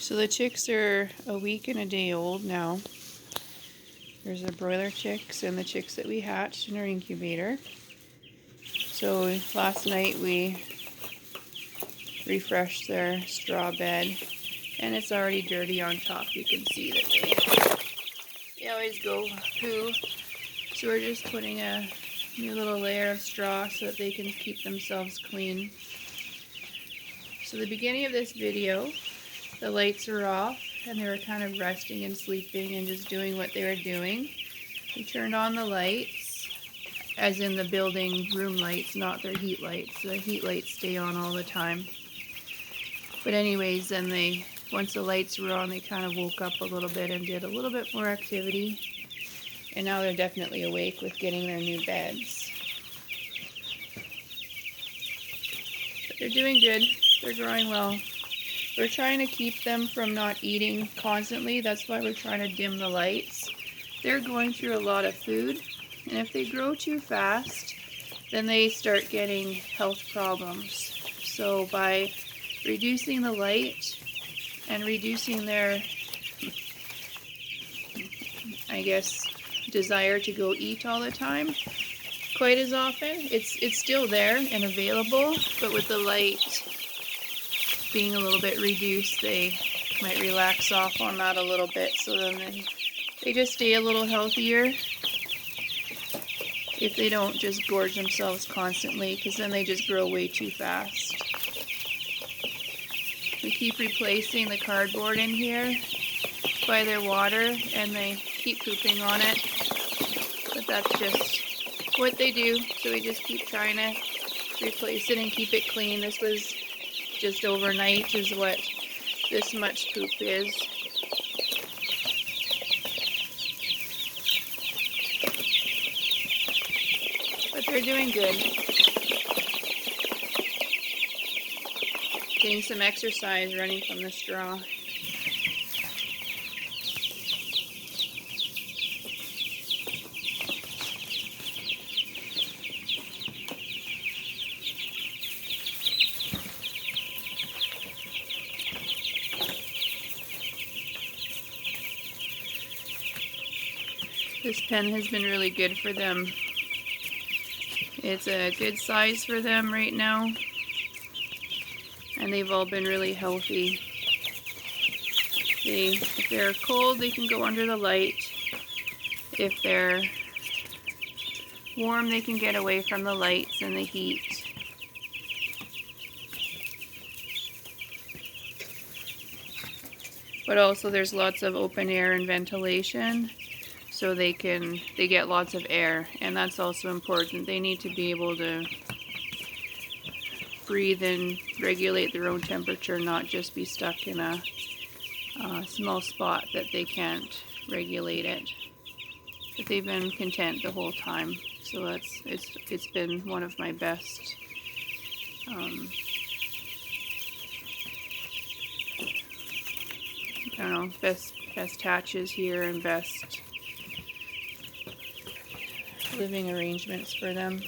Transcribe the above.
So the chicks are a week and a day old now. There's the broiler chicks and the chicks that we hatched in our incubator. So last night we refreshed their straw bed, and it's already dirty on top. You can see that they always go poo. So we're just putting a new little layer of straw so that they can keep themselves clean. So the beginning of this video, the lights were off and they were kind of resting and sleeping and just doing what they were doing. We turned on the lights, as in the building room lights, not their heat lights. The heat lights stay on all the time. But anyways, then once the lights were on, they kind of woke up a little bit and did a little bit more activity. And now they're definitely awake with getting their new beds. But they're doing good. They're growing well. We're trying to keep them from not eating constantly. That's why we're trying to dim the lights. They're going through a lot of food, and if they grow too fast, then they start getting health problems. So by reducing the light and reducing their, I guess, desire to go eat all the time quite as often, it's still there and available, but with the light being a little bit reduced, they might relax off on that a little bit, so then they just stay a little healthier if they don't just gorge themselves constantly, because then they just grow way too fast. We keep replacing the cardboard in here by their water, and they keep pooping on it, but that's just what they do, so we just keep trying to replace it and keep it clean. This was just overnight is what this much poop is. But they're doing good. Getting some exercise running from the straw. This pen has been really good for them. It's a good size for them right now, and they've all been really healthy. If they're cold, they can go under the light. If they're warm, they can get away from the lights and the heat. But also there's lots of open air and ventilation, so they get lots of air, and that's also important. They need to be able to breathe and regulate their own temperature, not just be stuck in a small spot that they can't regulate it. But they've been content the whole time, so it's been one of my best I don't know, best hatches here and best living arrangements for them.